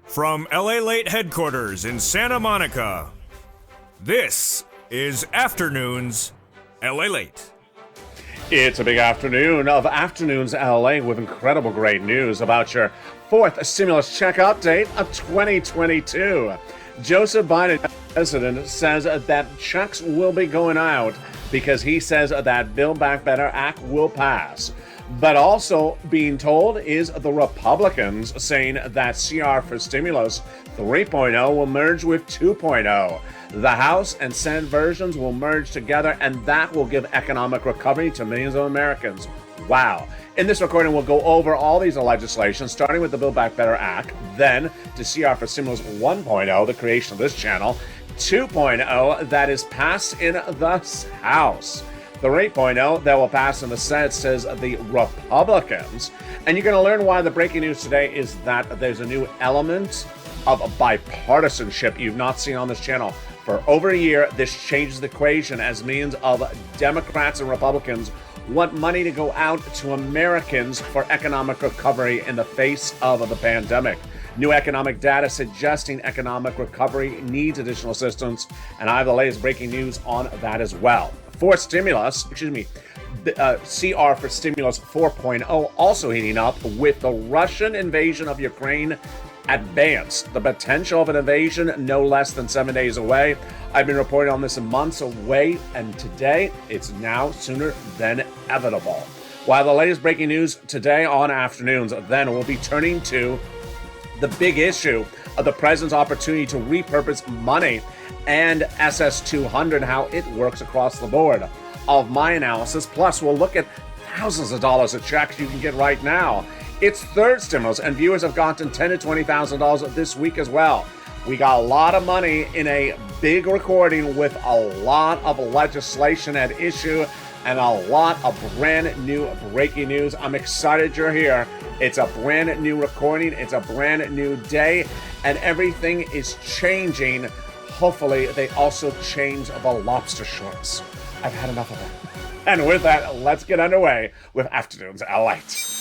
From LALATE headquarters in Santa Monica, this is Afternoons LALATE. It's a big afternoon of Afternoons LA with incredible great news about your fourth stimulus check update of 2022. Joseph Biden, president, says that checks will be going out because he says that Build Back Better Act will pass. But also being told is the Republicans saying that CR for Stimulus 3.0 will merge with 2.0. The House and Senate versions will merge together, and that will give economic recovery to millions of Americans. Wow. In this recording, we'll go over all these legislation, starting with the Build Back Better Act, then to CR for Stimulus 1.0, the creation of this channel, 2.0 that is passed in the House. The 3.0 that will pass in the Senate, says the Republicans. And you're going to learn why the breaking news today is that there's a new element of bipartisanship you've not seen on this channel. For over a year, this changes the equation as means of Democrats and Republicans want money to go out to Americans for economic recovery in the face of the pandemic. New economic data suggesting economic recovery needs additional assistance, and I have the latest breaking news on that as well. CR for Stimulus 4.0 also heating up with the Russian invasion of Ukraine advanced. The potential of an invasion no less than 7 days away. I've been reporting on this months away, and today it's now sooner than inevitable. While the latest breaking news today on Afternoons, then we'll be turning to the big issue of the president's opportunity to repurpose money and SS200, how it works across the board of my analysis. Plus, we'll look at thousands of dollars of checks you can get right now. It's third stimulus, and viewers have gotten $10,000 to $20,000 this week as well. We got a lot of money in a big recording with a lot of legislation at issue and a lot of brand new breaking news. I'm excited you're here. It's a brand new recording. It's a brand new day, and everything is changing. Hopefully, they also change the lobster shorts. I've had enough of that. And with that, let's get underway with Afternoons LALATE.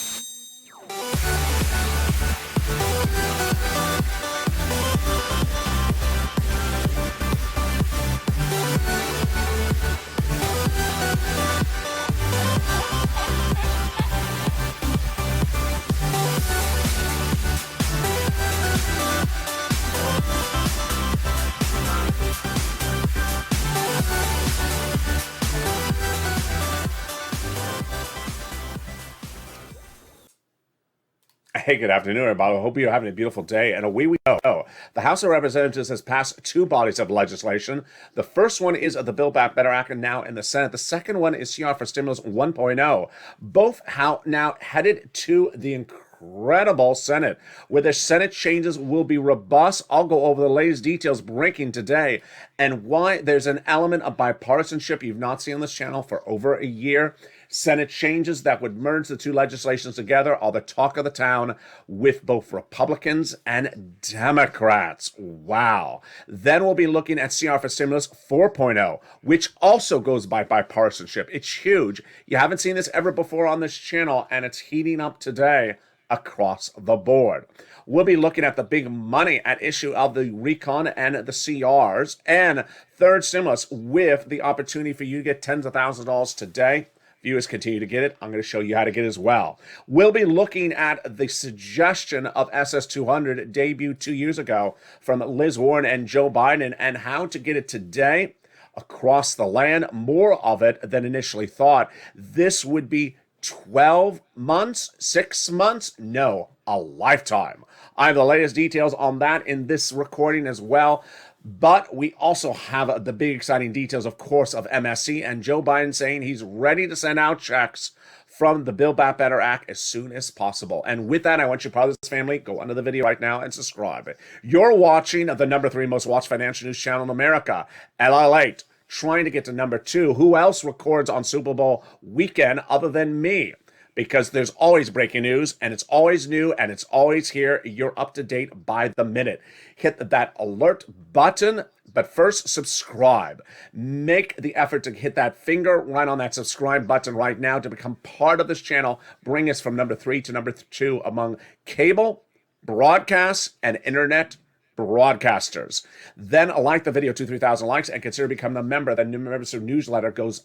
Hey, good afternoon, everybody. I hope you're having a beautiful day. And away we go. The House of Representatives has passed two bodies of legislation. The first one is the Build Back Better Act, and now in the Senate. The second one is CR for Stimulus 1.0. Both now headed to the incredible Senate, where the Senate changes will be robust. I'll go over the latest details breaking today and why there's an element of bipartisanship you've not seen on this channel for over a year. Senate changes that would merge the two legislations together are the talk of the town with both Republicans and Democrats. Wow. Then we'll be looking at CR for Stimulus 4.0, which also goes by bipartisanship. It's huge. You haven't seen this ever before on this channel, and it's heating up today across the board. We'll be looking at the big money at issue of the recon and the CRs, and third stimulus with the opportunity for you to get tens of thousands of dollars today. Viewers continue to get it. I'm going to show you how to get it as well. We'll be looking at the suggestion of SS200 debuted 2 years ago from Liz Warren and Joe Biden and how to get it today across the land. More of it than initially thought. This would be 12 months, 6 months? No, a lifetime. I have the latest details on that in this recording as well. But we also have the big exciting details, of course, of MSC and Joe Biden saying he's ready to send out checks from the Build Back Better Act as soon as possible. And with that, I want you, part of this family, go under the video right now and subscribe. You're watching the number 3 most watched financial news channel in America, LALATE, trying to get to number 2. Who else records on Super Bowl weekend other than me? Because there's always breaking news, and it's always new, and it's always here. You're up to date by the minute. Hit that alert button, but first, subscribe. Make the effort to hit that finger right on that subscribe button right now to become part of this channel. Bring us from number 3 to number 2 among cable, broadcasts and internet broadcasters. Then like the video, 2,000-3,000 likes, and consider becoming a member. The membership newsletter goes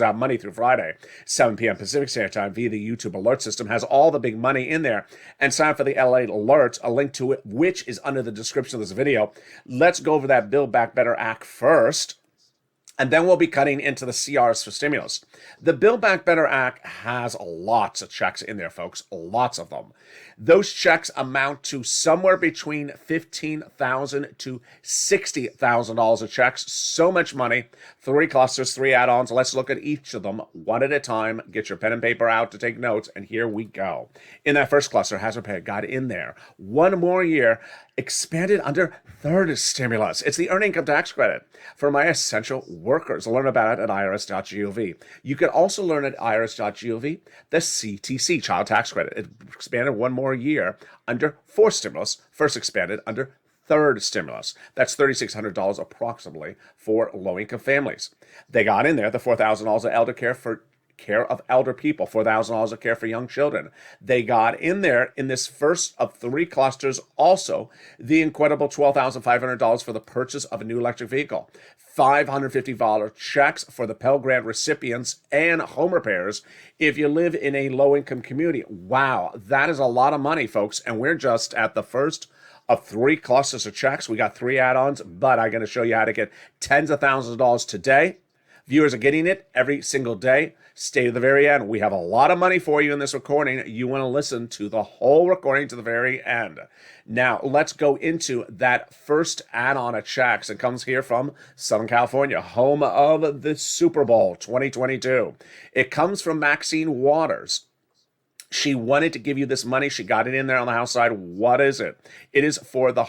out Monday through Friday, 7 p.m. Pacific Standard Time via the YouTube alert system. Has all the big money in there. And sign up for the LALATE alerts, a link to it, which is under the description of this video. Let's go over that Build Back Better Act first. And then we'll be cutting into the CRs for stimulus. The Build Back Better Act has lots of checks in there, folks, lots of them. Those checks amount to somewhere between $15,000 to $60,000 of checks. So much money. 3 clusters, 3 add-ons. Let's look at each of them one at a time. Get your pen and paper out to take notes, and here we go. In that first cluster, hazard pay got in there. 1 more year, expanded under third stimulus. It's the earned income tax credit for my essential workers. Learn about it at irs.gov. You can also learn at irs.gov the CTC, child tax credit. It expanded 1 more year under fourth stimulus, first expanded under third stimulus. That's $3,600 approximately for low-income families. They got in there the $4,000 of elder care for care of elder people, $4,000 of care for young children. They got in there in this first of 3 clusters also the incredible $12,500 for the purchase of a new electric vehicle, $550 checks for the Pell Grant recipients and home repairs if you live in a low-income community. Wow, that is a lot of money, folks, and we're just at the first of 3 clusters of checks. We got 3 add-ons, but I'm going to show you how to get tens of thousands of dollars today. Viewers are getting it every single day. Stay to the very end. We have a lot of money for you in this recording. You want to listen to the whole recording to the very end. Now, let's go into that first add-on of checks. It comes here from Southern California, home of the Super Bowl 2022. It comes from Maxine Waters. She wanted to give you this money. She got it in there on the house side. What is it? It is for the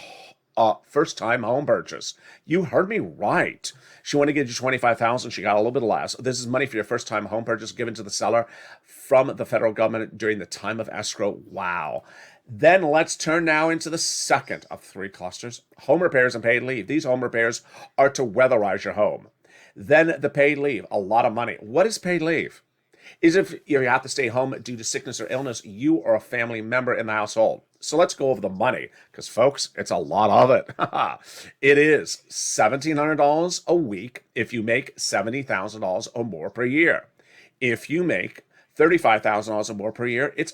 first-time home purchase. You heard me right. She wanted to give you $25,000. She got a little bit less. This is money for your first-time home purchase given to the seller from the federal government during the time of escrow. Wow. Then let's turn now into the second of 3 clusters, home repairs and paid leave. These home repairs are to weatherize your home. Then the paid leave, a lot of money. What is paid leave? Is if you have to stay home due to sickness or illness, you or a family member in the household. So let's go over the money, because, folks, it's a lot of it. It is $1,700 a week if you make $70,000 or more per year. If you make $35,000 or more per year, it's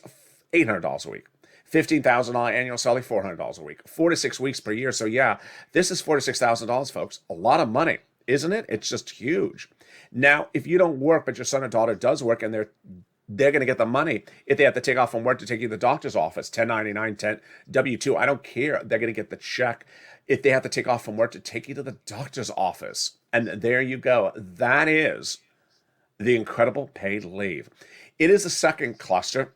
$800 a week. $15,000 annual salary, $400 a week. 4 to 6 weeks per year. So, yeah, this is $4,000 to $6,000, folks. A lot of money, isn't it? It's just huge. Now, if you don't work, but your son or daughter does work, and they're going to get the money if they have to take off from work to take you to the doctor's office, 1099, W-2, I don't care. They're going to get the check if they have to take off from work to take you to the doctor's office. And there you go. That is the incredible paid leave. It is the second cluster.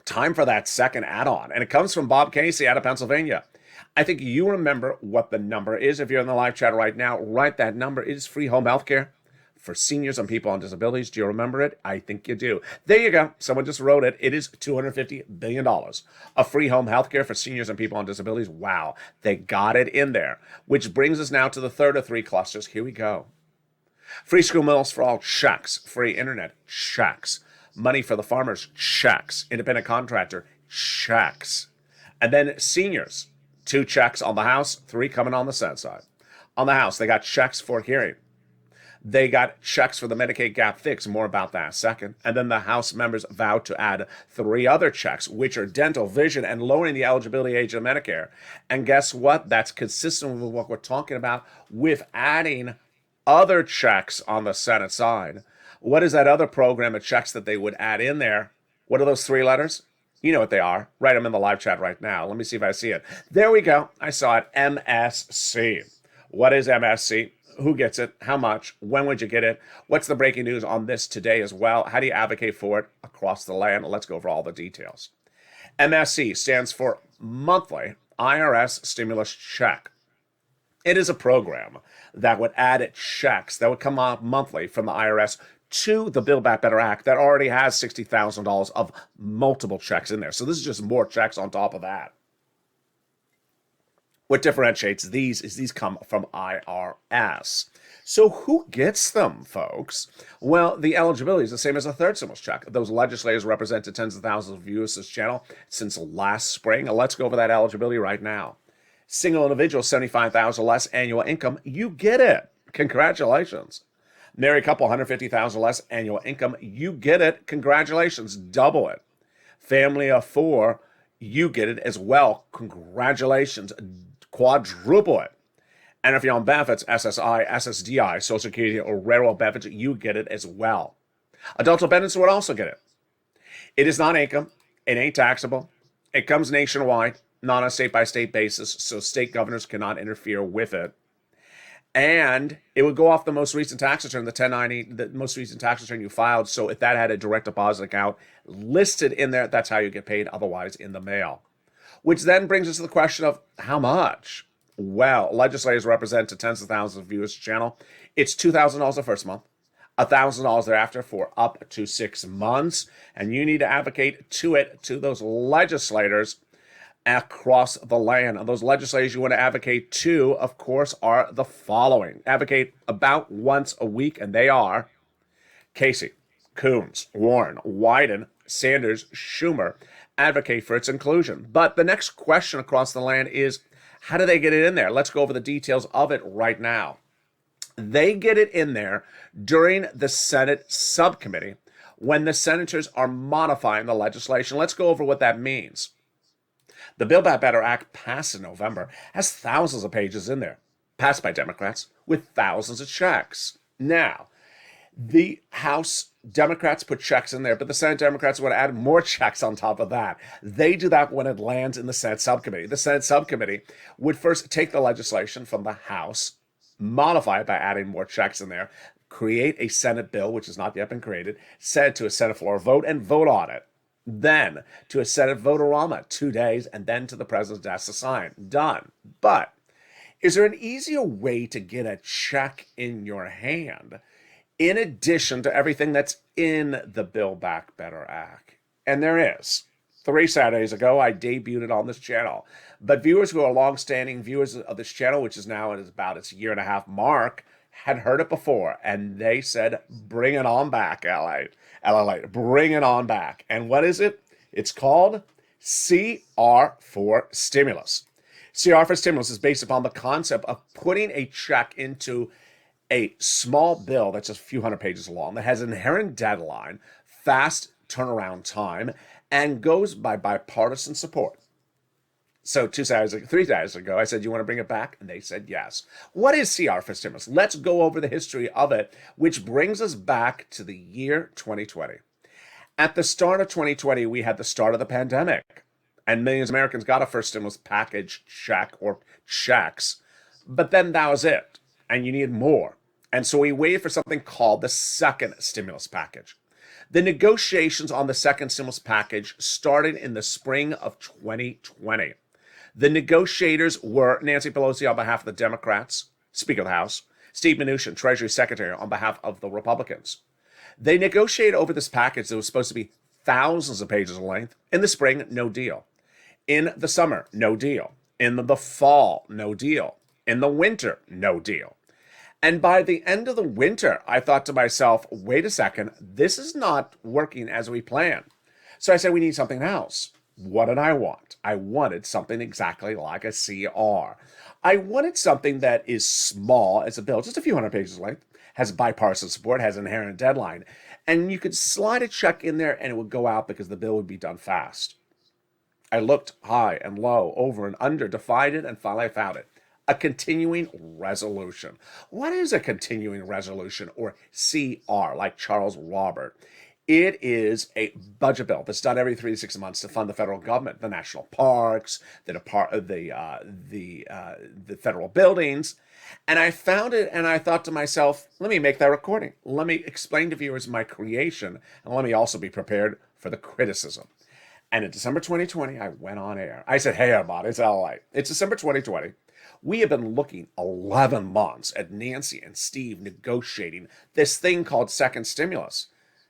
Time for that second add-on. And it comes from Bob Casey out of Pennsylvania. I think you remember what the number is. If you're in the live chat right now, write that number. It is free home health care for seniors and people on disabilities. Do you remember it? I think you do. There you go. Someone just wrote it. It is $250 billion of free home health care for seniors and people on disabilities. Wow. They got it in there, which brings us now to the third of 3 clusters. Here we go. Free school meals for all, checks. Free internet, checks. Money for the farmers, checks. Independent contractor, checks. And then seniors, 2 checks on the house, 3 coming on the Senate side. On the house, they got checks for hearing. They got checks for the Medicaid gap fix. More about that in a second. And then the House members vowed to add 3 other checks, which are dental, vision, and lowering the eligibility age of Medicare. And guess what? That's consistent with what we're talking about with adding other checks on the Senate side. What is that other program of checks that they would add in there? What are those 3 letters? You know what they are. Write them in the live chat right now. Let me see if I see it. There we go. I saw it. MSC. What is MSC? Who gets it? How much? When would you get it? What's the breaking news on this today as well? How do you advocate for it across the land? Let's go over all the details. MSC stands for Monthly IRS Stimulus Check. It is a program that would add checks that would come out monthly from the IRS to the Build Back Better Act that already has $60,000 of multiple checks in there. So this is just more checks on top of that. What differentiates these is these come from IRS. So who gets them, folks? Well, the eligibility is the same as a third stimulus check. Those legislators represented tens of thousands of viewers this channel since last spring. Let's go over that eligibility right now. Single individual, 75,000 less annual income, you get it. Congratulations. Married couple, 150,000 less annual income, you get it. Congratulations, double it. Family of four, you get it as well. Congratulations, quadruple it. And if you're on benefits, SSI, SSDI, Social Security, or railroad benefits, you get it as well. Adult dependents would also get it. It is not income. It ain't taxable. It comes nationwide, not on a state-by-state basis, so state governors cannot interfere with it. And it would go off the most recent tax return, the 1090, the most recent tax return you filed. So if that had a direct deposit account listed in there, that's how you get paid, otherwise in the mail. Which then brings us to the question of how much? Well, legislators represent to tens of thousands of viewers channel. It's $2,000 the first month, $1,000 thereafter for up to 6 months. And you need to advocate to those legislators across the land. And those legislators you want to advocate to, of course, are the following. Advocate about once a week, and they are Casey, Coons, Warren, Wyden, Sanders, Schumer. Advocate for its inclusion. But the next question across the land is, how do they get it in there? Let's go over the details of it right now. They get it in there during the Senate subcommittee when the senators are modifying the legislation. Let's go over what that means. The Build Back Better Act, passed in November, has thousands of pages in there, passed by Democrats with thousands of checks. Now, the House Democrats put checks in there, but the Senate Democrats want to add more checks on top of that. They do that when it lands in the Senate subcommittee. The Senate subcommittee would first take the legislation from the House, modify it by adding more checks in there, create a Senate bill, which has not yet been created, send it to a Senate floor vote, and vote on it. Then to a Senate vote-a-rama, 2 days, and then to the president's desk to sign. Done. But is there an easier way to get a check in your hand in addition to everything that's in the Build Back Better Act? And there is. 3 Saturdays ago, I debuted it on this channel. But viewers who are longstanding viewers of this channel, which is now at about its 1.5-year mark, had heard it before. And they said, bring it on back, LALATE. Bring it on back. And what is it? It's called CR for Stimulus. CR for Stimulus is based upon the concept of putting a check into a small bill that's just a few hundred pages long, that has an inherent deadline, fast turnaround time, and goes by bipartisan support. So 3 Saturdays ago, I said, you want to bring it back? And they said yes. What is CR for Stimulus? Let's go over the history of it, which brings us back to the year 2020. At the start of 2020, we had the start of the pandemic, and millions of Americans got a first stimulus package check or checks, but then that was it, and you needed more. And so we waited for something called the second stimulus package. The negotiations on the second stimulus package started in the spring of 2020. The negotiators were Nancy Pelosi on behalf of the Democrats, Speaker of the House, Steve Mnuchin, Treasury Secretary, on behalf of the Republicans. They negotiated over this package that was supposed to be thousands of pages in length. In the spring, no deal. In the summer, no deal. In the fall, no deal. In the winter, no deal. And by the end of the winter, I thought to myself, wait a second, this is not working as we planned. So I said, we need something else. What did I want? I wanted something exactly like a CR. I wanted something that is small as a bill, just a few hundred pages length, has bipartisan support, has an inherent deadline, and you could slide a check in there and it would go out because the bill would be done fast. I looked high and low, over and under, divided, and finally I found it. A continuing resolution. What is a continuing resolution, or CR, like Charles Robert? It is a budget bill that's done every 3 to 6 months to fund the federal government, the national parks, the federal buildings. And I found it and I thought to myself, let me make that recording. Let me explain to viewers my creation, and let me also be prepared for the criticism. And in December 2020, I went on air. I said, hey, everybody, it's LA. It's December 2020. We have been looking 11 months at Nancy and Steve negotiating this thing called second stimulus.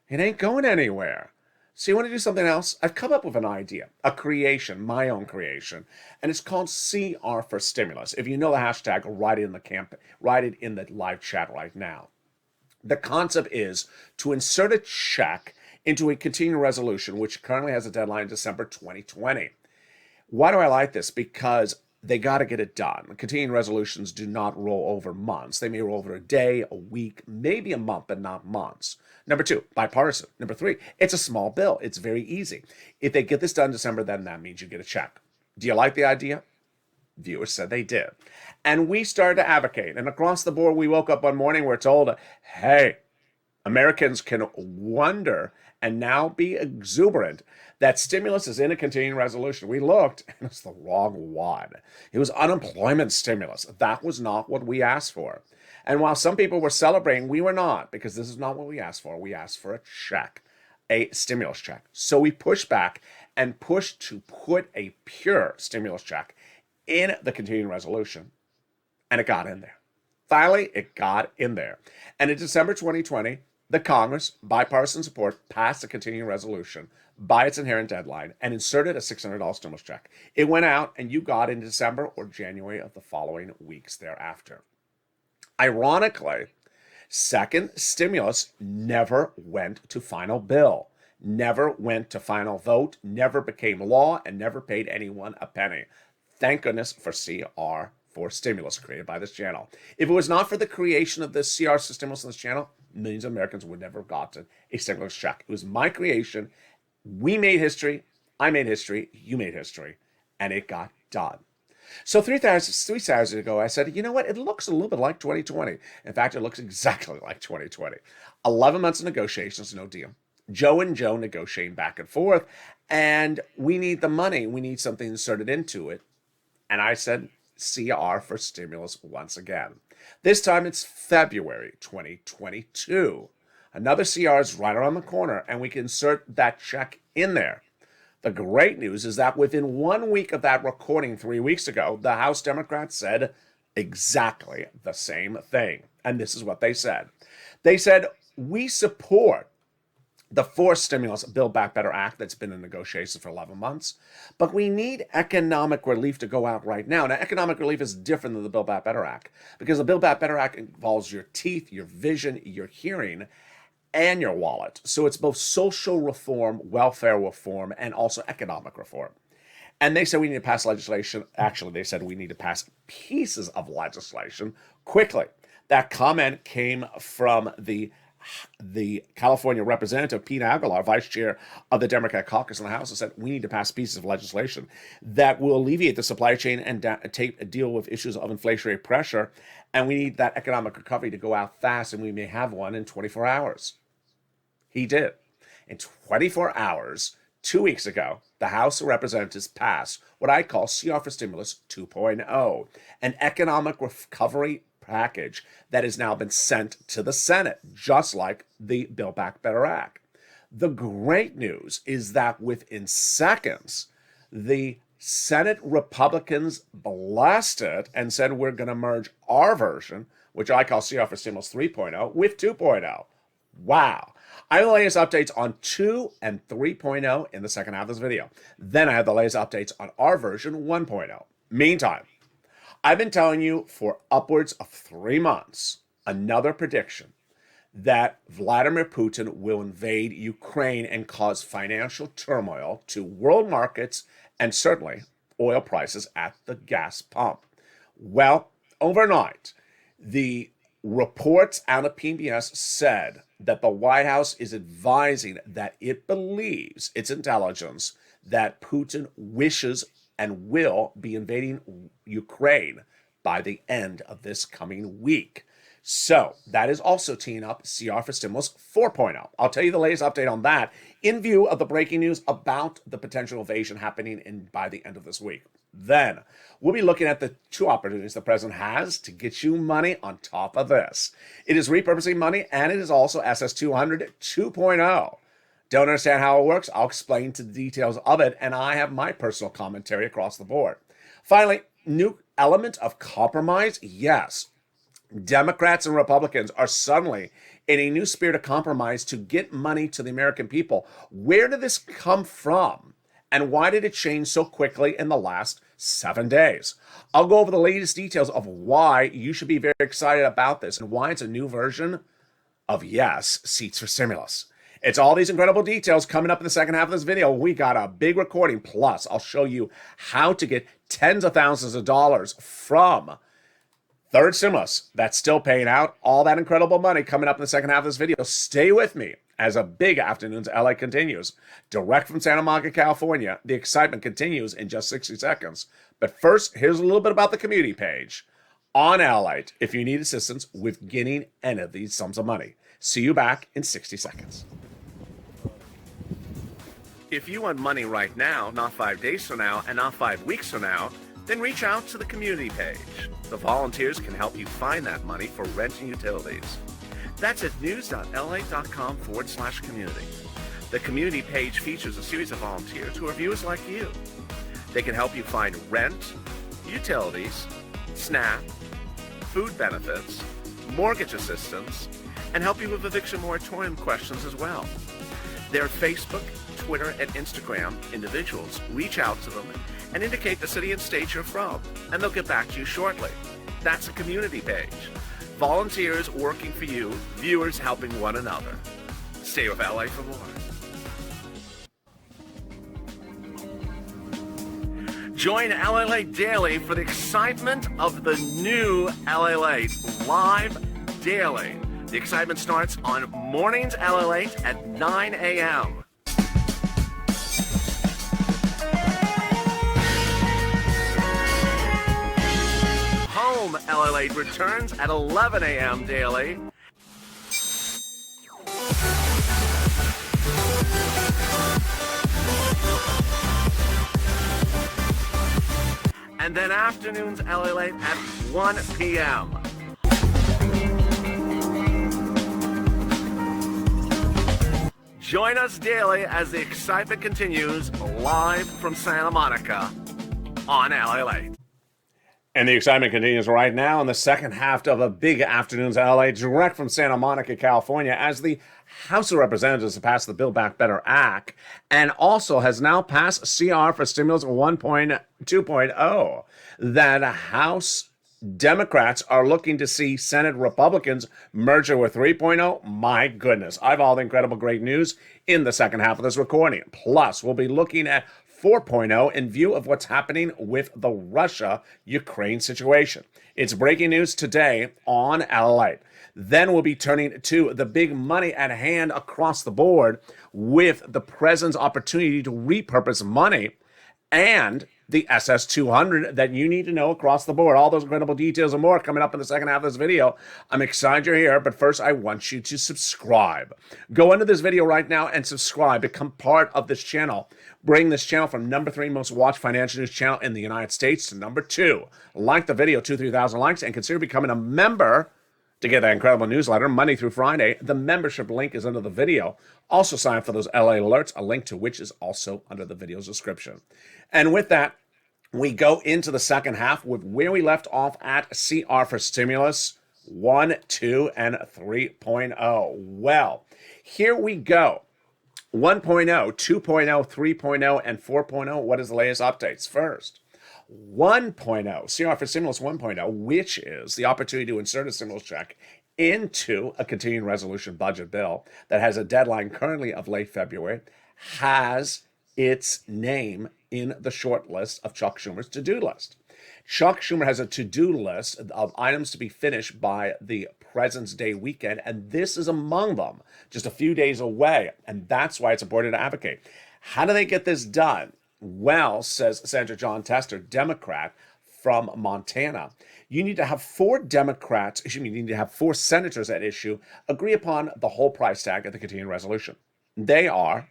It ain't going anywhere. So you want to do something else? I've come up with an idea, a creation, my own creation, and it's called CR for stimulus. If you know the hashtag, write it in the live chat right now. The concept is to insert a check into a continuing resolution, which currently has a deadline December 2020. Why do I like this? Because they got to get it done. Continuing resolutions do not roll over months. They may roll over a day, a week, maybe a month, but not months. Number two, bipartisan. Number three, it's a small bill. It's very easy. If they get this done in December, then that means you get a check. Do you like the idea? Viewers said they did. And we started to advocate. And across the board, we woke up one morning, we're told, hey, Americans can wonder and now be exuberant that stimulus is in a continuing resolution. We looked, and it's the wrong one. It was unemployment stimulus. That was not what we asked for. And while some people were celebrating, we were not, because this is not what we asked for. We asked for a check, a stimulus check. So we pushed back and pushed to put a pure stimulus check in the continuing resolution, and it got in there. Finally, it got in there. And in December 2020, the Congress, bipartisan support, passed a continuing resolution by its inherent deadline and inserted a $600 stimulus check. It went out, and you got it in December or January of the following weeks thereafter. Ironically, second stimulus never went to final bill, never went to final vote, never became law, and never paid anyone a penny. Thank goodness for CR for stimulus created by this channel. If it was not for the creation of this CR for stimulus on this channel, millions of Americans would never have gotten a stimulus check. It was my creation. We made history. I made history. You made history. And it got done. So 3 Saturdays ago, I said, you know what? It looks a little bit like 2020. In fact, it looks exactly like 2020. 11 months of negotiations, no deal. Joe and Joe negotiating back and forth. And we need the money. We need something inserted into it. And I said, CR for stimulus once again. This time it's February 2022. Another CR is right around the corner, and we can insert that check in there. The great news is that within 1 week of that recording 3 weeks ago, the House Democrats said exactly the same thing. And this is what they said. They said, we support the forced stimulus Build Back Better Act that's been in negotiations for 11 months, but we need economic relief to go out right now. Now, economic relief is different than the Build Back Better Act because the Build Back Better Act involves your teeth, your vision, your hearing, and your wallet. So it's both social reform, welfare reform, and also economic reform. And they said we need to pass legislation. Actually, they said we need to pass pieces of legislation quickly. That comment came from the California representative, Pete Aguilar, vice chair of the Democrat caucus in the House, and said we need to pass pieces of legislation that will alleviate the supply chain and deal with issues of inflationary pressure. And we need that economic recovery to go out fast, and we may have one in 24 hours. He did. In 24 hours, 2 weeks ago, the House of Representatives passed what I call CR for Stimulus 2.0, an economic recovery package that has now been sent to the Senate, just like the Build Back Better Act. The great news is that within seconds, the Senate Republicans blessed it and said we're going to merge our version, which I call CR for Stimulus 3.0, with 2.0. Wow. I have the latest updates on 2 and 3.0 in the second half of this video. Then I have the latest updates on our version 1.0. Meantime, I've been telling you for upwards of 3 months, another prediction that Vladimir Putin will invade Ukraine and cause financial turmoil to world markets and certainly oil prices at the gas pump. Well, overnight, the reports out of PBS said that the White House is advising that it believes, its intelligence, that Putin wishes and will be invading Ukraine by the end of this coming week. So that is also teeing up CR for Stimulus 4.0. I'll tell you the latest update on that in view of the breaking news about the potential invasion happening by the end of this week. Then we'll be looking at the 2 opportunities the president has to get you money on top of this. It is repurposing money, and it is also SS200 2.0. Don't understand how it works? I'll explain to the details of it, and I have my personal commentary across the board. Finally, new element of compromise? Yes. Democrats and Republicans are suddenly in a new spirit of compromise to get money to the American people. Where did this come from? And why did it change so quickly in the last 7 days? I'll go over the latest details of why you should be very excited about this and why it's a new version of Yes, Seats for Stimulus. It's all these incredible details coming up in the second half of this video. We got a big recording. Plus, I'll show you how to get tens of thousands of dollars from third stimulus that's still paying out. All that incredible money coming up in the second half of this video. Stay with me as a big afternoon's LA continues. Direct from Santa Monica, California. The excitement continues in just 60 seconds. But first, here's a little bit about the community page on LALATE if you need assistance with getting any of these sums of money. See you back in 60 seconds. If you want money right now, not 5 days from now, and not 5 weeks from now, then reach out to the community page. The volunteers can help you find that money for rent and utilities. That's at news.la.com/community. The community page features a series of volunteers who are viewers like you. They can help you find rent, utilities, SNAP, food benefits, mortgage assistance, and help you with eviction moratorium questions as well. Their Facebook, Twitter, and Instagram individuals reach out to them and indicate the city and state you're from, and they'll get back to you shortly. That's a community page. Volunteers working for you, viewers helping one another. Stay with LA for more. Join LALATE Daily for the excitement of the new LALATE live daily. The excitement starts on mornings LALATE at 9 a.m. Home LALATE returns at 11 a.m. daily. And then afternoons LALATE at 1 p.m. Join us daily as the excitement continues live from Santa Monica on LALATE. And the excitement continues right now in the second half of a big afternoon's LA, direct from Santa Monica, California, as the House of Representatives has passed the Build Back Better Act and also has now passed CR for Stimulus 1.2.0. That House Democrats are looking to see Senate Republicans merge with 3.0. My goodness, I have all the incredible great news in the second half of this recording. Plus, we'll be looking at 4.0 in view of what's happening with the Russia-Ukraine situation. It's breaking news today on LALATE. Then we'll be turning to the big money at hand across the board with the president's opportunity to repurpose money and the SS200 that you need to know across the board. All those incredible details and more coming up in the second half of this video. I'm excited you're here, but first I want you to subscribe. Go into this video right now and subscribe. Become part of this channel. Bring this channel from number 3 most watched financial news channel in the United States to number 2. Like the video, 2,000-3,000 likes, and consider becoming a member to get that incredible newsletter Monday through Friday. The membership link is under the video. Also sign up for those LA alerts, a link to which is also under the video's description. And with that, we go into the second half with where we left off at CR for Stimulus 1, 2, and 3.0. Well, here we go. 1.0, 2.0, 3.0, and 4.0. What is the latest updates? First, 1.0, CR for Stimulus 1.0, which is the opportunity to insert a stimulus check into a continuing resolution budget bill that has a deadline currently of late February, has its name in the short list of Chuck Schumer's to-do list. Chuck Schumer has a to-do list of items to be finished by the President's Day weekend, and this is among them, just a few days away, and that's why it's important to advocate. How do they get this done? Well, says Senator John Tester, Democrat from Montana, you need to have 4 senators at issue agree upon the whole price tag of the continuing resolution. They are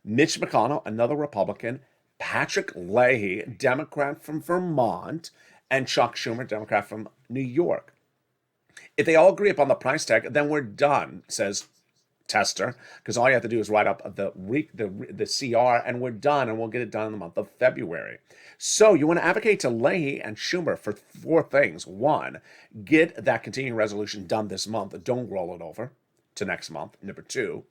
Mitch McConnell, another Republican, Patrick Leahy, Democrat from Vermont, and Chuck Schumer, Democrat from New York. If they all agree upon the price tag, then we're done, says tester, because all you have to do is write up the CR and we're done, and we'll get it done in the month of February. So you want to advocate to Leahy and Schumer for 4 things. 1, get that continuing resolution done this month. Don't roll it over to next month. Number 2,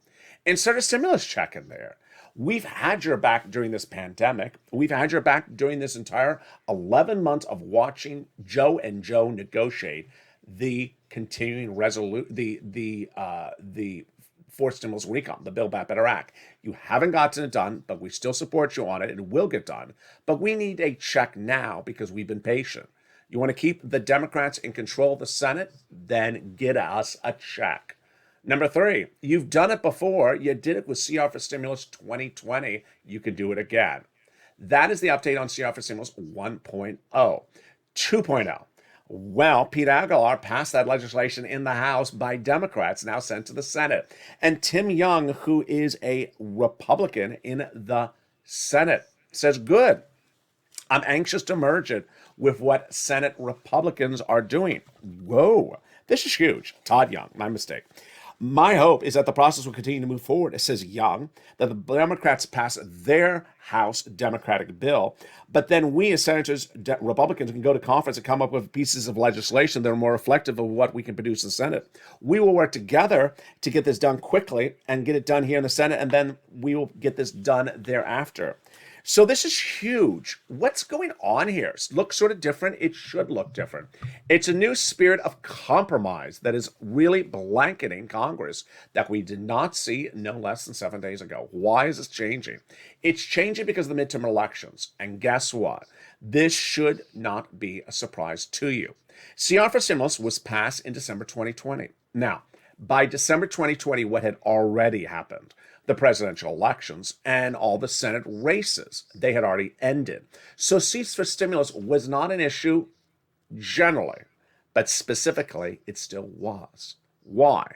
insert a stimulus check in there. We've had your back during this pandemic. We've had your back during this entire 11 months of watching Joe and Joe negotiate the continuing the forced stimulus recon, the Build Back Better Act. You haven't gotten it done, but we still support you on it. It will get done. But we need a check now because we've been patient. You want to keep the Democrats in control of the Senate? Then get us a check. Number 3, you've done it before. You did it with CR for Stimulus 2020. You can do it again. That is the update on CR for Stimulus 1.0. 2.0. Well, Pete Aguilar passed that legislation in the House by Democrats, now sent to the Senate. And Tim Young, who is a Republican in the Senate, says, good. I'm anxious to merge it with what Senate Republicans are doing. Whoa, this is huge. Todd Young, my mistake. My hope is that the process will continue to move forward, it says Young, that the Democrats pass their House Democratic bill, but then we as senators, Republicans, can go to conference and come up with pieces of legislation that are more reflective of what we can produce in the Senate. We will work together to get this done quickly and get it done here in the Senate, and then we will get this done thereafter. So this is huge. What's going on here? It looks sort of different. It should look different. It's a new spirit of compromise that is really blanketing Congress that we did not see no less than 7 days ago. Why is this changing? It's changing because of the midterm elections. And guess what? This should not be a surprise to you. CR for Stimulus was passed in December 2020. Now, by December 2020, what had already happened? The presidential elections and all the Senate races, they had already ended. So seats for stimulus was not an issue generally, but specifically it still was. Why?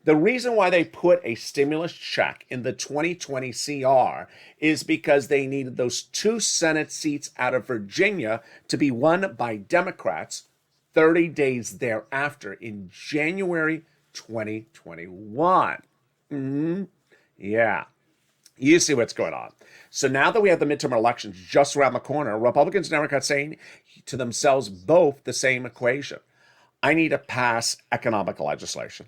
The reason why they put a stimulus check in the 2020 CR is because they needed those 2 Senate seats out of Virginia to be won by Democrats 30 days thereafter in January 2021. Yeah, you see what's going on. So now that we have the midterm elections just around the corner, Republicans and Democrats saying to themselves both the same equation. I need to pass economic legislation.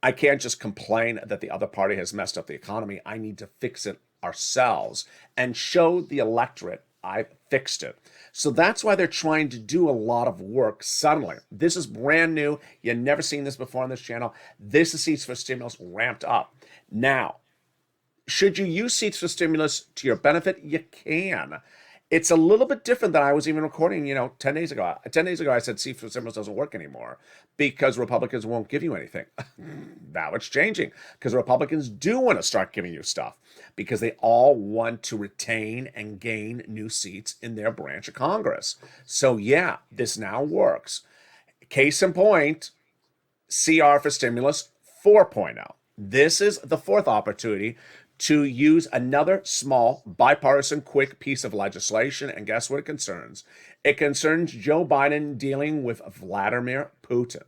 I can't just complain that the other party has messed up the economy. I need to fix it ourselves and show the electorate I've fixed it. So that's why they're trying to do a lot of work suddenly. This is brand new. You've never seen this before on this channel. This is Seats for Stimulus ramped up. Now, should you use Seats for Stimulus to your benefit? You can. It's a little bit different than I was even recording, 10 days ago. 10 days ago, I said Seats for Stimulus doesn't work anymore because Republicans won't give you anything. Now it's changing because Republicans do want to start giving you stuff because they all want to retain and gain new seats in their branch of Congress. So yeah, this now works. Case in point, CR for Stimulus 4.0. This is the 4th opportunity to use another small, bipartisan, quick piece of legislation. And guess what it concerns? It concerns Joe Biden dealing with Vladimir Putin.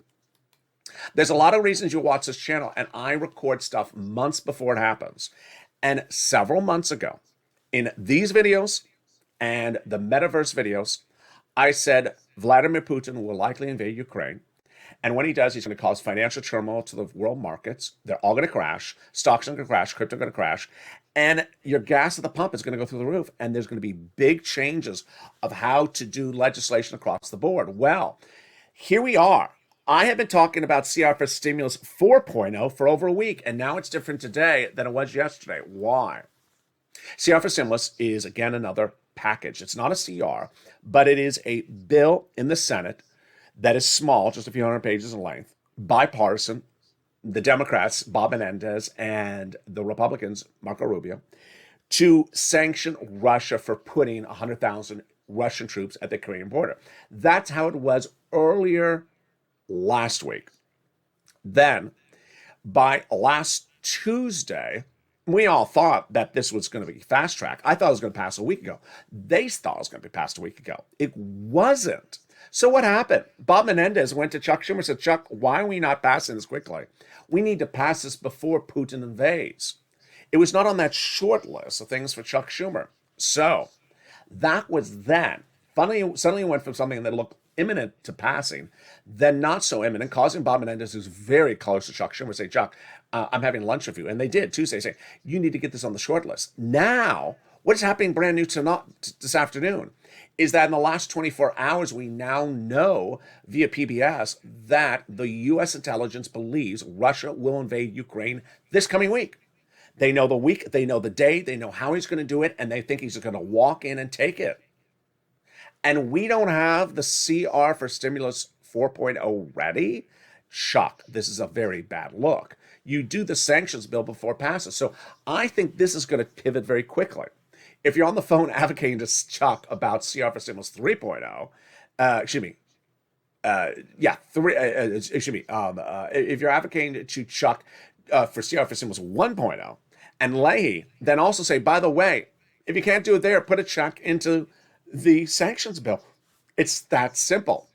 There's a lot of reasons you watch this channel, and I record stuff months before it happens. And several months ago, in these videos and the metaverse videos, I said Vladimir Putin will likely invade Ukraine. And when he does, he's going to cause financial turmoil to the world markets. They're all going to crash. Stocks are going to crash. Crypto going to crash. And your gas at the pump is going to go through the roof. And there's going to be big changes of how to do legislation across the board. Well, here we are. I have been talking about CR for Stimulus 4.0 for over a week. And now it's different today than it was yesterday. Why? CR for Stimulus is, again, another package. It's not a CR, but it is a bill in the Senate that is small, just a few hundred pages in length, bipartisan. The Democrats, Bob Menendez, and the Republicans, Marco Rubio, to sanction Russia for putting 100,000 Russian troops at the Korean border. That's how it was earlier last week. Then, by last Tuesday, we all thought that this was going to be fast track. I thought it was going to pass a week ago. They thought it was going to be passed a week ago. It wasn't. So what happened? Bob Menendez went to Chuck Schumer and said, Chuck, why are we not passing this quickly? We need to pass this before Putin invades. It was not on that short list of things for Chuck Schumer. So that was then. Finally, suddenly went from something that looked imminent to passing, then not so imminent, causing Bob Menendez, who's very close to Chuck Schumer, to say, Chuck, I'm having lunch with you. And they did Tuesday, saying, you need to get this on the short list. Now, what is happening brand new this afternoon is that in the last 24 hours, we now know via PBS that the U.S. intelligence believes Russia will invade Ukraine this coming week. They know the week, they know the day, they know how he's going to do it, and they think he's going to walk in and take it. And we don't have the CR for Stimulus 4.0 ready. Shock. This is a very bad look. You do the sanctions bill before it passes. So I think this is going to pivot very quickly. If you're on the phone advocating to Chuck about CR for Stimulus 3.0, if you're advocating to Chuck for CR for Stimulus 1.0 and Leahy, then also say, by the way, if you can't do it there, put a check into the sanctions bill. It's that simple.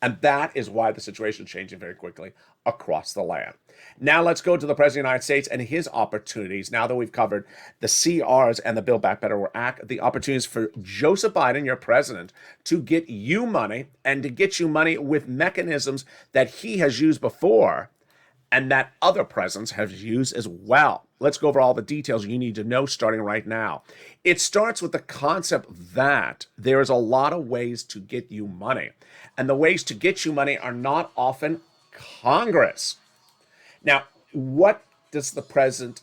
And that is why the situation is changing very quickly across the land. Now let's go to the President of the United States and his opportunities. Now that we've covered the CRs and the Build Back Better Act, the opportunities for Joseph Biden, your president, to get you money and to get you money with mechanisms that he has used before and that other presidents have used as well. Let's go over all the details you need to know starting right now. It starts with the concept that there is a lot of ways to get you money. And the ways to get you money are not often Congress. Now, what does the president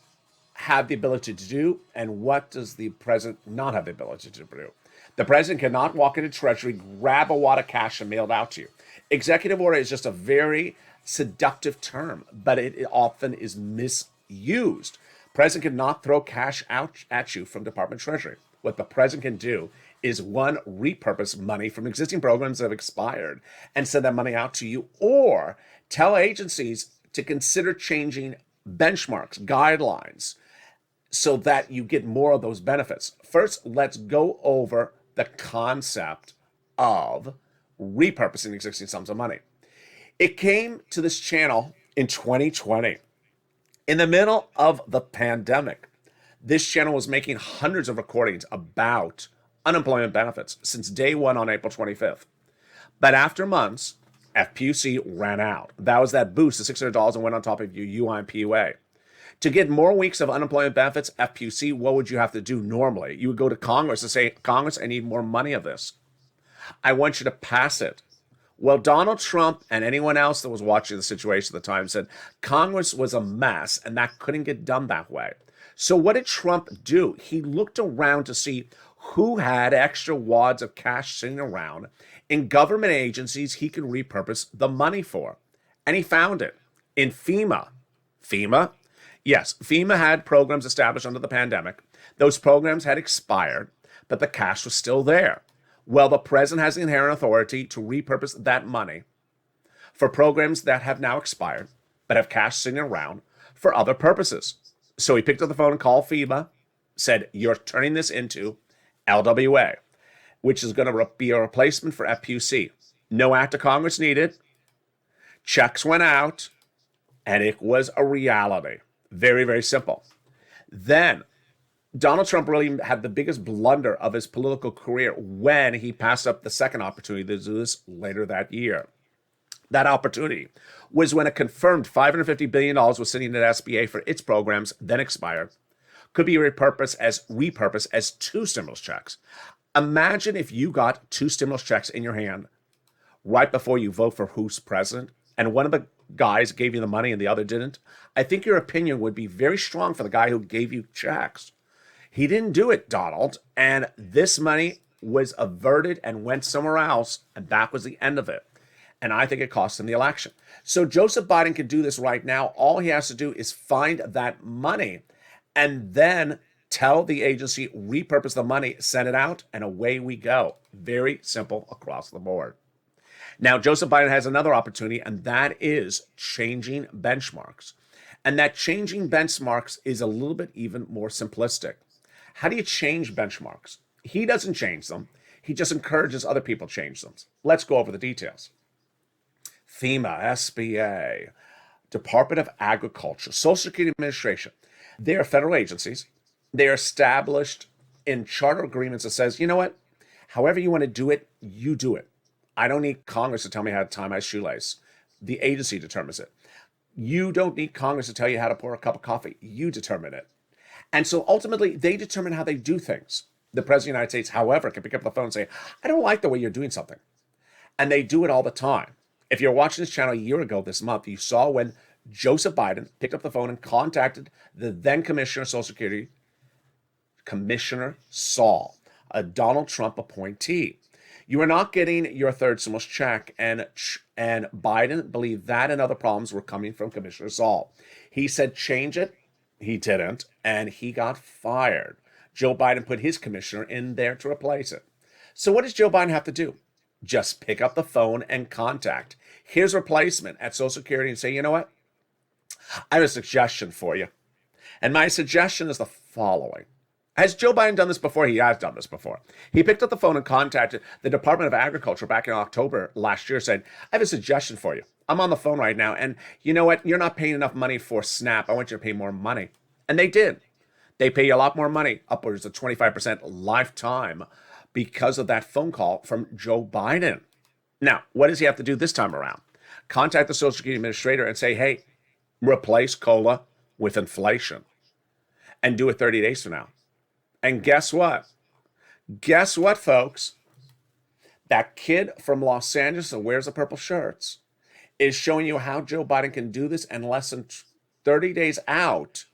have the ability to do, and what does the president not have the ability to do? The president cannot walk into Treasury, grab a wad of cash, and mail it out to you. Executive order is just a very seductive term, but it often is misused. President cannot throw cash out at you from Department of Treasury. What the president can do is, one, repurpose money from existing programs that have expired and send that money out to you, or tell agencies to consider changing benchmarks, guidelines, so that you get more of those benefits. First, let's go over the concept of repurposing existing sums of money. It came to this channel in 2020. In the middle of the pandemic, this channel was making hundreds of recordings about unemployment benefits since day one on April 25th. But after months, FPUC ran out. That was that boost of $600 and went on top of your UI and PUA. To get more weeks of unemployment benefits, FPUC, what would you have to do normally? You would go to Congress and say, Congress, I need more money of this. I want you to pass it. Well, Donald Trump and anyone else that was watching the situation at the time said Congress was a mess and that couldn't get done that way. So what did Trump do? He looked around to see who had extra wads of cash sitting around in government agencies he could repurpose the money for. And he found it in FEMA. FEMA? Yes, FEMA had programs established under the pandemic. Those programs had expired, but the cash was still there. Well, the president has the inherent authority to repurpose that money for programs that have now expired, but have cash sitting around for other purposes. So he picked up the phone and called FEMA, said, you're turning this into LWA, which is going to be a replacement for FPUC. No act of Congress needed. Checks went out, and it was a reality. Very, very simple. Then Donald Trump really had the biggest blunder of his political career when he passed up the second opportunity to do this later that year. That opportunity was when a confirmed $550 billion was sitting at SBA for its programs, then expired, could be repurposed as two stimulus checks. Imagine if you got two stimulus checks in your hand right before you vote for who's president, and one of the guys gave you the money and the other didn't. I think your opinion would be very strong for the guy who gave you checks. He didn't do it, Donald, and this money was averted and went somewhere else, and that was the end of it. And I think it cost him the election. So Joseph Biden can do this right now. All he has to do is find that money and then tell the agency, repurpose the money, send it out, and away we go. Very simple across the board. Now, Joseph Biden has another opportunity, and that is changing benchmarks. And that changing benchmarks is a little bit even more simplistic. How do you change benchmarks? He doesn't change them. He just encourages other people to change them. Let's go over the details. FEMA, SBA, Department of Agriculture, Social Security Administration. They are federal agencies. They are established in charter agreements that says, you know what? However you want to do it, you do it. I don't need Congress to tell me how to tie my shoelace. The agency determines it. You don't need Congress to tell you how to pour a cup of coffee. You determine it. And so ultimately, they determine how they do things. The President of the United States, however, can pick up the phone and say, I don't like the way you're doing something. And they do it all the time. If you're watching this channel a year ago this month, you saw when Joseph Biden picked up the phone and contacted the then Commissioner of Social Security, Commissioner Saul, a Donald Trump appointee. You are not getting your third stimulus check, and Biden believed that and other problems were coming from Commissioner Saul. He said change it. He didn't, and he got fired. Joe Biden put his commissioner in there to replace it. So what does Joe Biden have to do? Just pick up the phone and contact his replacement at Social Security and say, you know what? I have a suggestion for you. And my suggestion is the following. Has Joe Biden done this before? He has done this before. He picked up the phone and contacted the Department of Agriculture back in October last year, saying, I have a suggestion for you. I'm on the phone right now, and you know what? You're not paying enough money for SNAP. I want you to pay more money. And they did. They pay you a lot more money, upwards of 25% lifetime, because of that phone call from Joe Biden. Now, what does he have to do this time around? Contact the Social Security Administrator and say, hey, replace COLA with inflation. And do it 30 days from now. And guess what? Guess what, folks? That kid from Los Angeles that wears the purple shirts is showing you how Joe Biden can do this, and less than 30 days out,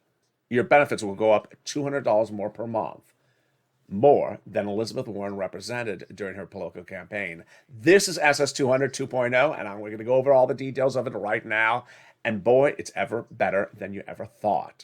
your benefits will go up $200 more per month, more than Elizabeth Warren represented during her political campaign. This is SS200 2.0, and we're going to go over all the details of it right now. And boy, it's ever better than you ever thought.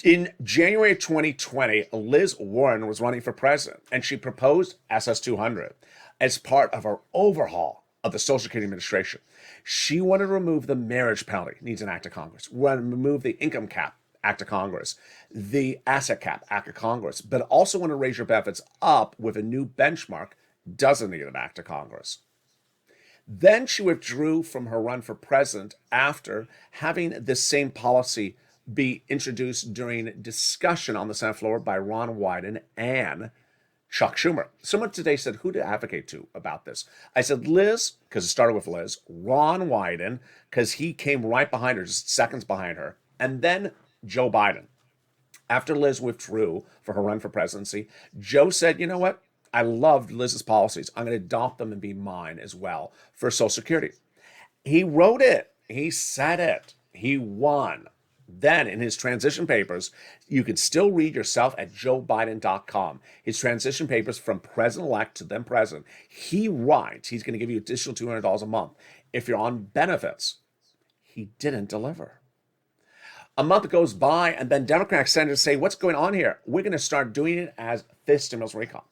In January 2020, Liz Warren was running for president, and she proposed SS200 as part of her overhaul of the Social Security Administration. She wanted to remove the marriage penalty, needs an act of Congress, wanted to remove the income cap, act of Congress, the asset cap, act of Congress, but also want to raise your benefits up with a new benchmark, doesn't need an act of Congress. Then she withdrew from her run for president after having this same policy be introduced during discussion on the Senate floor by Ron Wyden and Chuck Schumer. Someone today said, who to advocate to about this? I said, Liz, because it started with Liz, Ron Wyden, because he came right behind her, just seconds behind her, and then Joe Biden. After Liz withdrew for her run for presidency, Joe said, you know what? I loved Liz's policies. I'm going to adopt them and be mine as well for Social Security. He wrote it. He said it. He won. Then in his transition papers, you can still read yourself at joebiden.com. His transition papers from president-elect to then president. He writes he's going to give you additional $200 a month if you're on benefits. He didn't deliver. A month goes by, and then Democratic senators say, what's going on here? We're going to start doing it as fifth stimulus recon.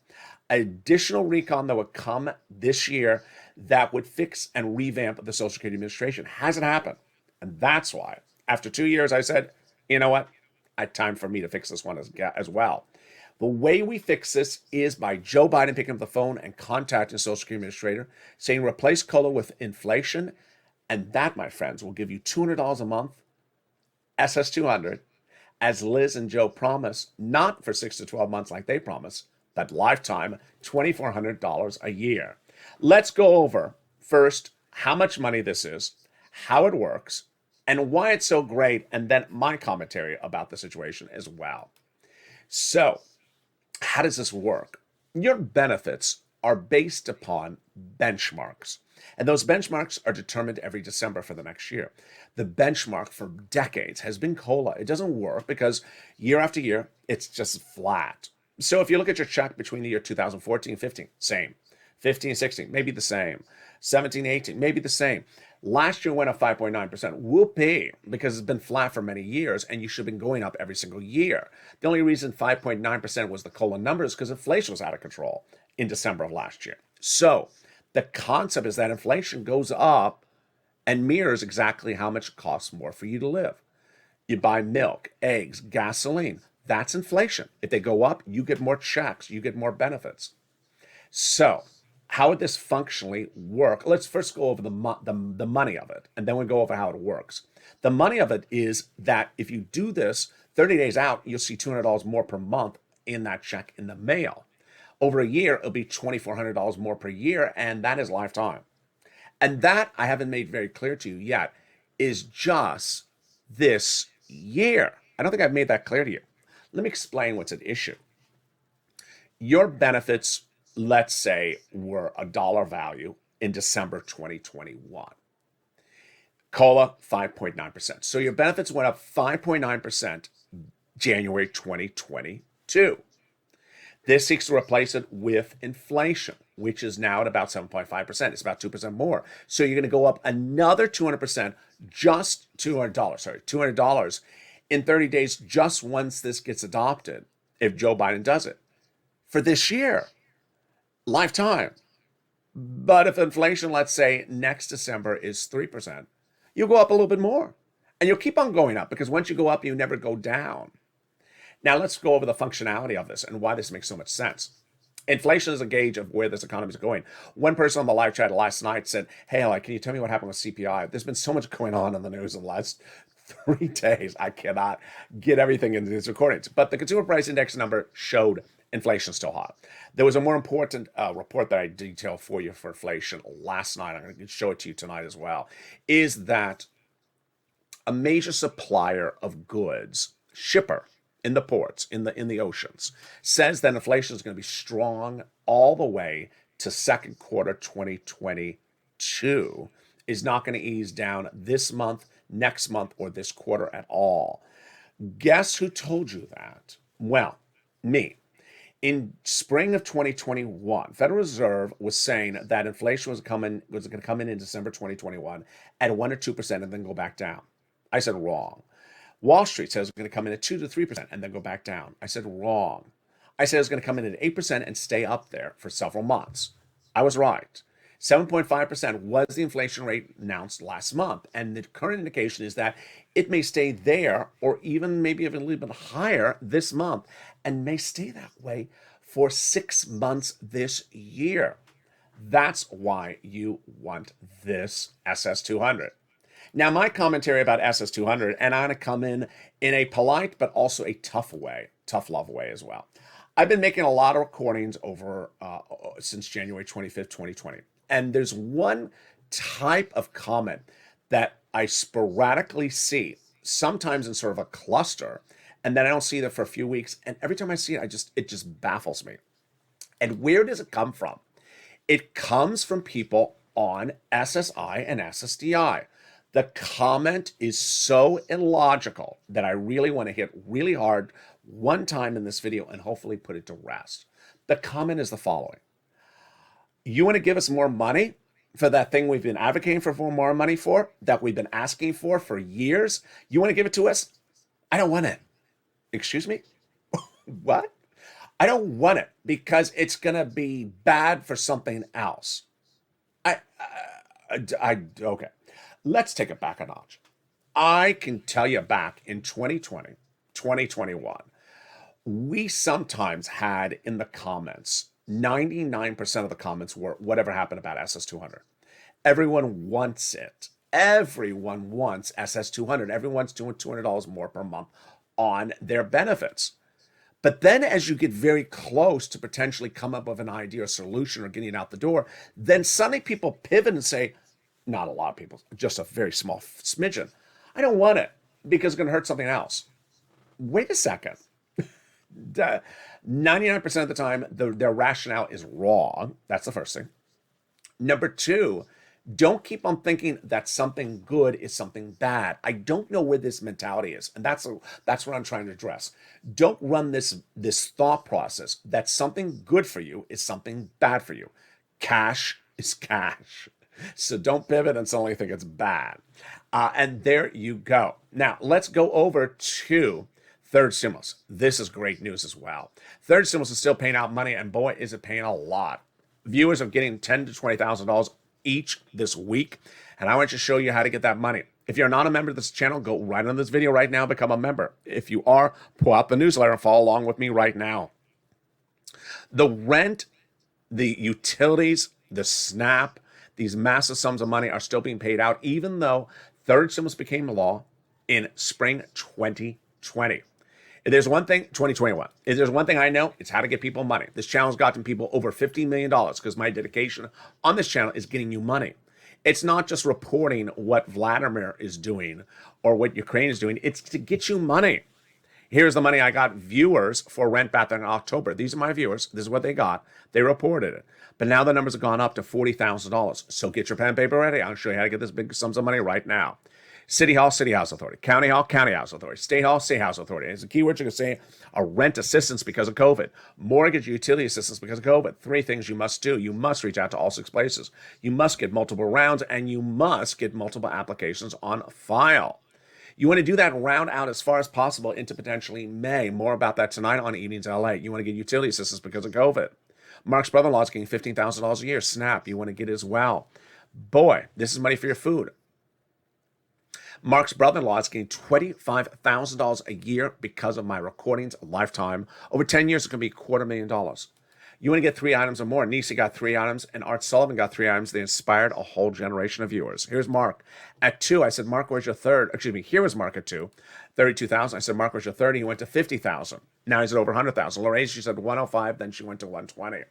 Additional recon that would come this year that would fix and revamp the Social Security Administration. Hasn't happened. And that's why, after 2 years, I said, you know what? It's time for me to fix this one as well. The way we fix this is by Joe Biden picking up the phone and contacting the Social Security Administrator, saying replace COLA with inflation. And that, my friends, will give you $200 a month, SS200, as Liz and Joe promise, not for 6 to 12 months like they promise, but lifetime, $2,400 a year. Let's go over first how much money this is, how it works, and why it's so great, and then my commentary about the situation as well. So, how does this work? Your benefits are based upon benchmarks, and those benchmarks are determined every December for the next year. The benchmark for decades has been COLA. It doesn't work because year after year, it's just flat. So if you look at your check between the year 2014 and 15, same. 15, 16, maybe the same. 17, 18, maybe the same. Last year went up 5.9%. Whoopee, because it's been flat for many years, and you should have been going up every single year. The only reason 5.9% was the COLA numbers because inflation was out of control in December of last year. So the concept is that inflation goes up and mirrors exactly how much it costs more for you to live. You buy milk, eggs, gasoline. That's inflation. If they go up, you get more checks, you get more benefits. So, how would this functionally work? Let's first go over the money of it, and then we'll go over how it works. The money of it is that if you do this 30 days out, you'll see $200 more per month in that check in the mail. Over a year, it'll be $2,400 more per year, and that is lifetime. And that, I haven't made very clear to you yet, is just this year. I don't think I've made that clear to you. Let me explain what's at issue. Your benefits, let's say, were a dollar value in December 2021. COLA, 5.9%. So your benefits went up 5.9% January 2022. This seeks to replace it with inflation, which is now at about 7.5%. It's about 2% more. So you're going to go up another 200%, just $200 in 30 days, just once this gets adopted, if Joe Biden does it, for this year, lifetime. But if inflation, let's say next December is 3%, you'll go up a little bit more. And you'll keep on going up, because once you go up, you never go down. Now let's go over the functionality of this and why this makes so much sense. Inflation is a gauge of where this economy is going. One person on the live chat last night said, hey, Eli, can you tell me what happened with CPI? There's been so much going on in the news in the last 3 days. I cannot get everything into these recordings. But the consumer price index number showed inflation still hot. There was a more important report that I detailed for you for inflation last night. I'm going to show it to you tonight as well. Is that a major supplier of goods, shipper in the ports, in the oceans, says that inflation is going to be strong all the way to second quarter 2022, is not going to ease down this month, next month, or this quarter at all. Guess who told you that? Well, me. In spring of 2021, Federal Reserve was saying that inflation was going to come in December 2021 at 1 or 2% and then go back down. I said wrong. Wall Street says it's going to come in at 2 to 3% and then go back down. I said wrong. I said it's going to come in at 8% and stay up there for several months. I was right. 7.5% was the inflation rate announced last month. And the current indication is that it may stay there, or even maybe even a little bit higher this month, and may stay that way for 6 months this year. That's why you want this SS200. Now, my commentary about SS200, and I'm going to come in a polite but also a tough love way as well. I've been making a lot of recordings over since January 25th, 2020. And there's one type of comment that I sporadically see, sometimes in sort of a cluster, and then I don't see that for a few weeks. And every time I see it, it just baffles me. And where does it come from? It comes from people on SSI and SSDI. The comment is so illogical that I really want to hit really hard one time in this video and hopefully put it to rest. The comment is the following. You want to give us more money for that thing we've been advocating for more money for, that we've been asking for years? You want to give it to us? I don't want it. Excuse me? What? I don't want it because it's going to be bad for something else. Okay. Let's take it back a notch. I can tell you back in 2020, 2021, we sometimes had in the comments, 99% of the comments were whatever happened about SS200. Everyone wants it. Everyone wants SS200. Everyone's doing $200 more per month on their benefits. But then as you get very close to potentially come up with an idea or solution or getting it out the door, then suddenly people pivot and say, not a lot of people, just a very small smidgen, I don't want it because it's going to hurt something else. Wait a second. 99% of the time, their rationale is wrong. That's the first thing. Number two, don't keep on thinking that something good is something bad. I don't know where this mentality is, and that's what I'm trying to address. Don't run this thought process that something good for you is something bad for you. Cash is cash. So don't pivot and suddenly think it's bad. And there you go. Now, let's go over to third stimulus. This is great news as well. Third stimulus is still paying out money, and boy, is it paying a lot. Viewers are getting $10,000 to $20,000 each this week, and I want to show you how to get that money. If you're not a member of this channel, go right on this video right now, become a member. If you are, pull out the newsletter and follow along with me right now. The rent The utilities, the SNAP, these massive sums of money are still being paid out, even though third stimulus became law in spring 2020. If there's one thing, 2021, if there's one thing I know, it's how to get people money. This channel's gotten people over $15 million because my dedication on this channel is getting you money. It's not just reporting what Vladimir is doing or what Ukraine is doing. It's to get you money. Here's the money I got viewers for Rent Back in October. These are my viewers. This is what they got. They reported it. But now the numbers have gone up to $40,000. So get your pen and paper ready. I'll show you how to get this big sums of money right now. City Hall, City House Authority. County Hall, County House Authority. State Hall, State House Authority. As a keyword, you can say a rent assistance because of COVID. Mortgage utility assistance because of COVID. 3 things you must do. You must reach out to all 6 places. You must get multiple rounds, and you must get multiple applications on file. You want to do that round out as far as possible into potentially May. More about that tonight on Evenings LA. You want to get utility assistance because of COVID. Mark's brother-in-law is getting $15,000 a year. SNAP, you want to get as well. Boy, this is money for your food. Mark's brother-in-law is getting $25,000 a year because of my recordings, lifetime. Over 10 years, it's going to be $250,000. You want to get 3 items or more. Nisi got 3 items, and Art Sullivan got 3 items. They inspired a whole generation of viewers. Here's Mark. At 2, I said, Mark, where's your third? Excuse me, here was Mark at 2, 32,000. I said, Mark, where's your third? He went to 50,000. Now he's at over 100,000. Lorraine, she said 105, then she went to 120.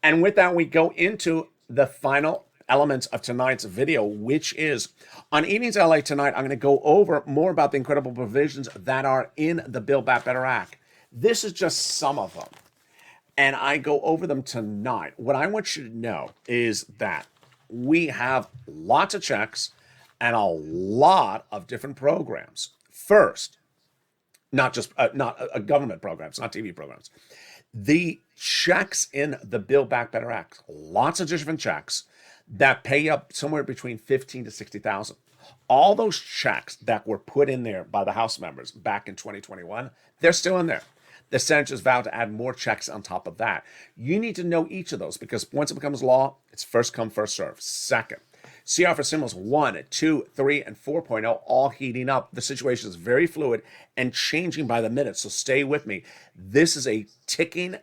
And with that, we go into the final elements of tonight's video, which is on Evenings LA tonight. I'm going to go over more about the incredible provisions that are in the Build Back Better Act. This is just some of them, and I go over them tonight. What I want you to know is that we have lots of checks and a lot of different programs. First, not government programs, not TV programs. The checks in the Build Back Better Act, lots of different checks that pay up somewhere between $15,000 to $60,000. All those checks that were put in there by the House members back in 2021, they're still in there. The Senate just vowed to add more checks on top of that. You need to know each of those because once it becomes law, it's first come, first serve. Second, CR for stimulus 1, 2, 3, and 4.0 all heating up. The situation is very fluid and changing by the minute, so stay with me. This is a ticking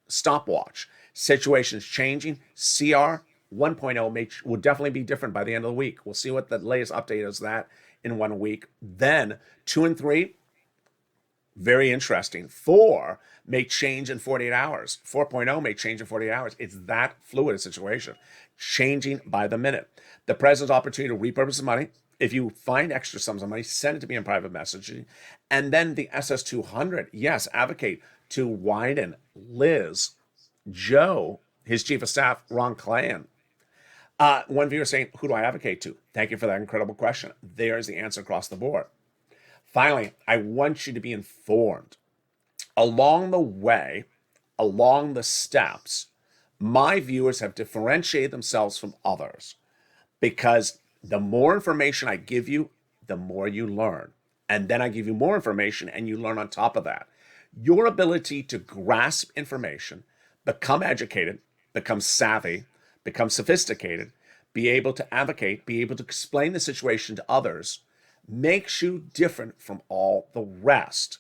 stopwatch. Situation is changing. CR 1.0 will definitely be different by the end of the week. We'll see what the latest update is that in 1 week. Then 2 and 3, very interesting. 4 may change in 48 hours. 4.0 may change in 48 hours. It's that fluid a situation, changing by the minute. The president's opportunity to repurpose the money. If you find extra sums of money, send it to me in private messaging. And then the SS200, yes, advocate to Wyden, Liz, Joe, his chief of staff, Ron Klain. One viewer saying, who do I advocate to? Thank you for that incredible question. There's the answer across the board. Finally, I want you to be informed. Along the way, along the steps, my viewers have differentiated themselves from others because the more information I give you, the more you learn. And then I give you more information and you learn on top of that. Your ability to grasp information, become educated, become savvy, become sophisticated, be able to advocate, be able to explain the situation to others, makes you different from all the rest.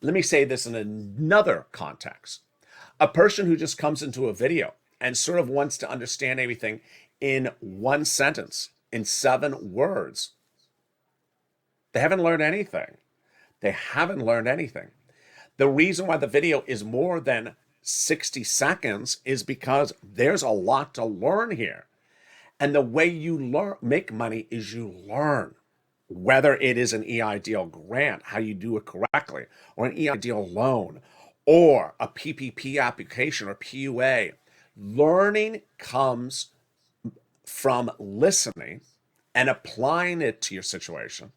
Let me say this in another context. A person who just comes into a video and sort of wants to understand everything in 1 sentence, in 7 words, they haven't learned anything. They haven't learned anything. The reason why the video is more than 60 seconds is because there's a lot to learn here. And the way you make money is you learn. Whether it is an EIDL grant, how you do it correctly, or an EIDL loan, or a PPP application or PUA, learning comes from listening and applying it to your situation.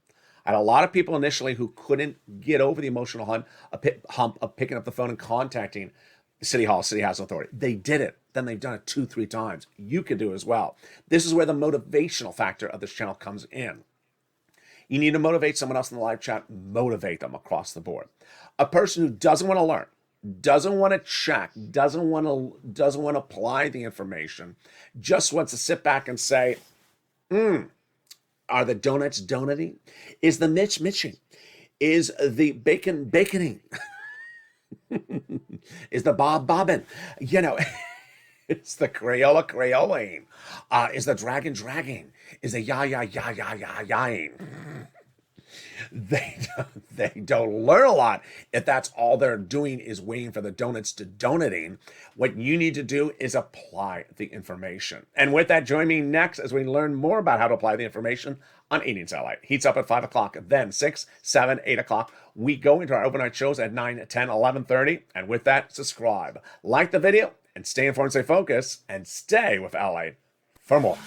I had a lot of people initially who couldn't get over the emotional hump of picking up the phone and contacting City Hall, City House Authority. They did it. Then they've done it 2-3 times. You could do it as well. This is where the motivational factor of this channel comes in. You need to motivate someone else in the live chat, motivate them across the board. A person who doesn't want to learn, doesn't want to check, doesn't want to apply the information, just wants to sit back and say, are the donuts donuting? Is the Mitch mitching? Is the bacon baconing? Is the Bob bobbing? You know, Is the Crayola Crayolaing? Is the Dragon dragging? Is the yaing? They don't learn a lot if that's all they're doing is waiting for the donuts to donating. What you need to do is apply the information. And with that, join me next as we learn more about how to apply the information on Eating Satellite. Heats up at 5 o'clock, then 6, 7, 8 o'clock. We go into our overnight shows at 9, 10, 11:30. And with that, subscribe, like the video, and stay informed, stay focused, and stay with LALATE for more.